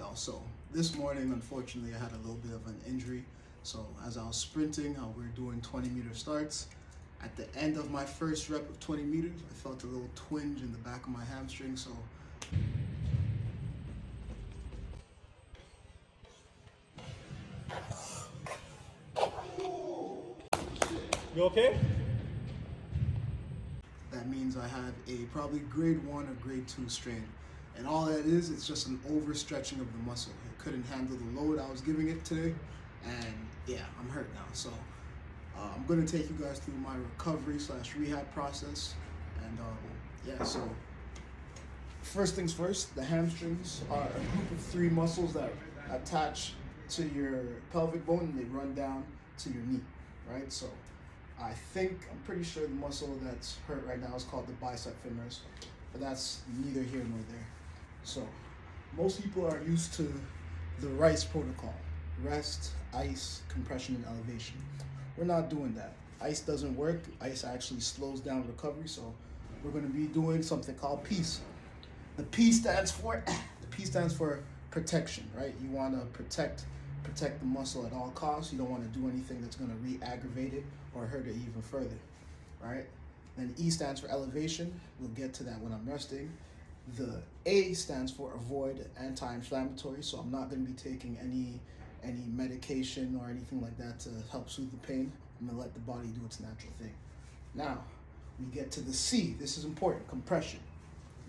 y'all. So this morning, unfortunately, I had a little bit of an injury. So as I was sprinting, we were doing 20-meter starts. At the end of my first rep of 20 meters, I felt a little twinge in the back of my hamstring. So You okay? that means I have a probably grade 1 or grade 2 strain. And all that is, it's just an overstretching of the muscle. It couldn't handle the load I was giving it today. And yeah, I'm hurt now. So I'm going to take you guys through my recovery/rehab process. And yeah, so first things first, the hamstrings are a group of 3 muscles that attach to your pelvic bone and they run down to your knee, right? So I'm pretty sure the muscle that's hurt right now is called the bicep femoris, but that's neither here nor there. So most people are used to the RICE protocol: rest, ice, compression, and elevation. We're not doing that. Ice doesn't work. Ice actually slows down recovery, so we're going to be doing something called PEACE. The P stands for protection, right? You want to protect the muscle at all costs. You don't want to do anything that's going to re-aggravate it or hurt it even further, right? Then E stands for elevation. We'll get to that when I'm resting. The A stands for avoid, anti-inflammatory. So I'm not going to be taking any medication or anything like that to help soothe the pain. I'm going to let the body do its natural thing. Now, we get to the C. This is important, compression.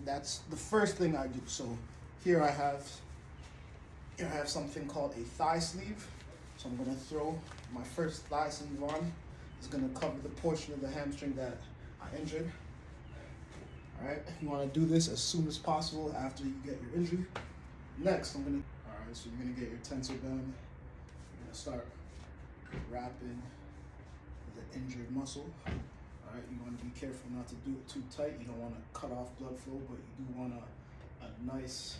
That's the first thing I do. So here I have something called a thigh sleeve. So I'm going to throw my first thigh sleeve on. It's going to cover the portion of the hamstring that I injured. All right, you want to do this as soon as possible after you get your injury. Next, all right, so you're going to get your tensor band. You're going to start wrapping the injured muscle. All right, you want to be careful not to do it too tight. You don't want to cut off blood flow, but you do want a nice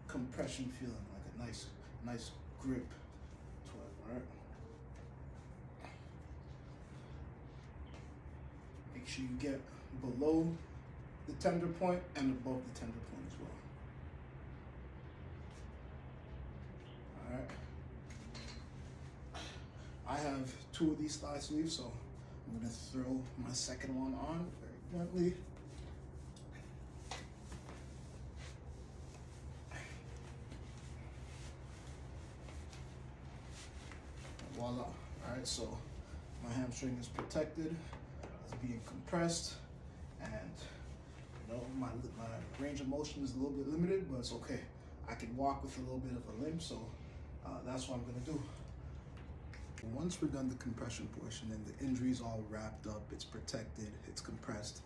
compression feeling, like a nice grip to it, all right? Make sure you get below the tender point and above the tender point as well. All right. I have 2 of these thigh sleeves, so I'm going to throw my second one on very gently. Voila. All right, so my hamstring is protected, it's being compressed, and my range of motion is a little bit limited, but it's okay. I can walk with a little bit of a limp, so that's what I'm going to do. Once we're done the compression portion and the injury's all wrapped up, it's protected, it's compressed,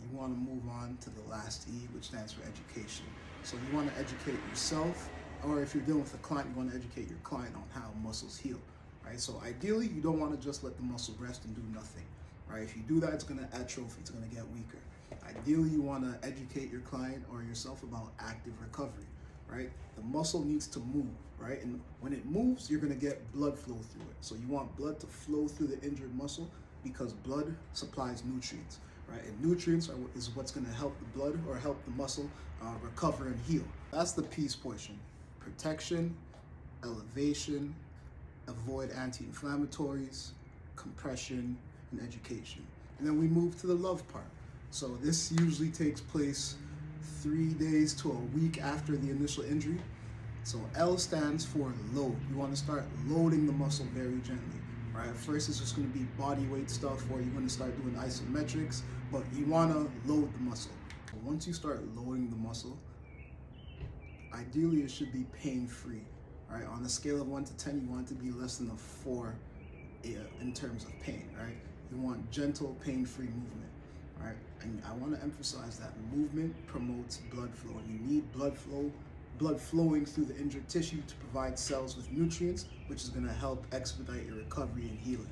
you want to move on to the last E, which stands for education. So you want to educate yourself, or if you're dealing with a client, you want to educate your client on how muscles heal, right? So ideally, you don't want to just let the muscle rest and do nothing, right? If you do that, it's going to atrophy, it's going to get weaker. Ideally, you want to educate your client or yourself about active recovery, right? The muscle needs to move, right? And when it moves, you're going to get blood flow through it. So you want blood to flow through the injured muscle because blood supplies nutrients, right? And nutrients is what's going to help the blood or help the muscle recover and heal. That's the PEACE portion: protection, elevation, avoid anti-inflammatories, compression, and education. And then we move to the love part. So this usually takes place 3 days to a week after the initial injury. So L stands for load. You want to start loading the muscle very gently, right? At first it's just going to be body weight stuff, or you're going to start doing isometrics, but you want to load the muscle. So once you start loading the muscle, ideally it should be pain-free, right? On a scale of 1 to 10, you want it to be less than a 4 in terms of pain, right? You want gentle, pain-free movement, right? And I want to emphasize that movement promotes blood flow, and you need blood flowing through the injured tissue to provide cells with nutrients, which is going to help expedite your recovery and healing.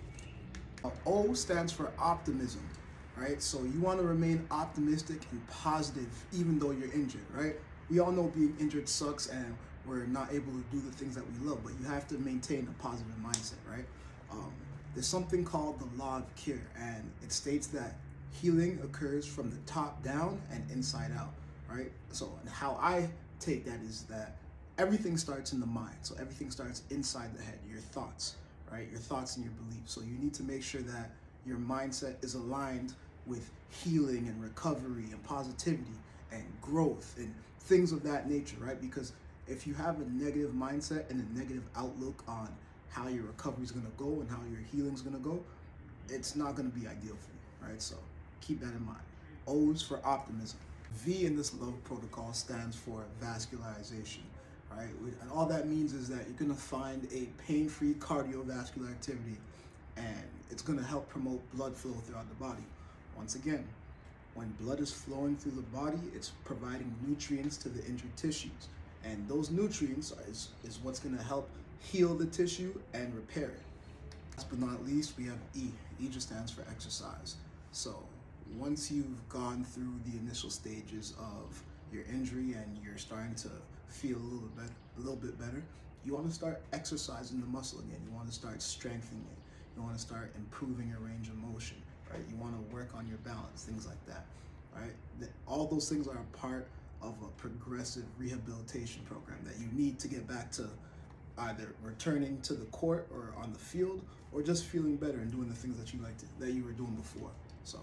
O stands for optimism, right? So you want to remain optimistic and positive even though you're injured, right? We all know being injured sucks and we're not able to do the things that we love, but you have to maintain a positive mindset, right? There's something called the law of Kier, and it states that healing occurs from the top down and inside out, right? So how I take that is that everything starts in the mind. So everything starts inside the head, your thoughts, right? Your thoughts and your beliefs. So you need to make sure that your mindset is aligned with healing and recovery and positivity and growth and things of that nature, right? Because if you have a negative mindset and a negative outlook on how your recovery is going to go and how your healing is going to go, it's not going to be ideal for you, right? So keep that in mind. O is for optimism. V in this love protocol stands for vascularization, right? And all that means is that you're going to find a pain-free cardiovascular activity, and it's going to help promote blood flow throughout the body. Once again, when blood is flowing through the body, it's providing nutrients to the injured tissues. And those nutrients is what's going to help heal the tissue and repair it. Last but not least, we have E. E just stands for exercise. So once you've gone through the initial stages of your injury and you're starting to feel a little bit better, you want to start exercising the muscle again. You want to start strengthening it. You want to start improving your range of motion, right? You want to work on your balance, things like that, right? All those things are a part of a progressive rehabilitation program that you need to get back to either returning to the court or on the field, or just feeling better and doing the things that you were doing before. So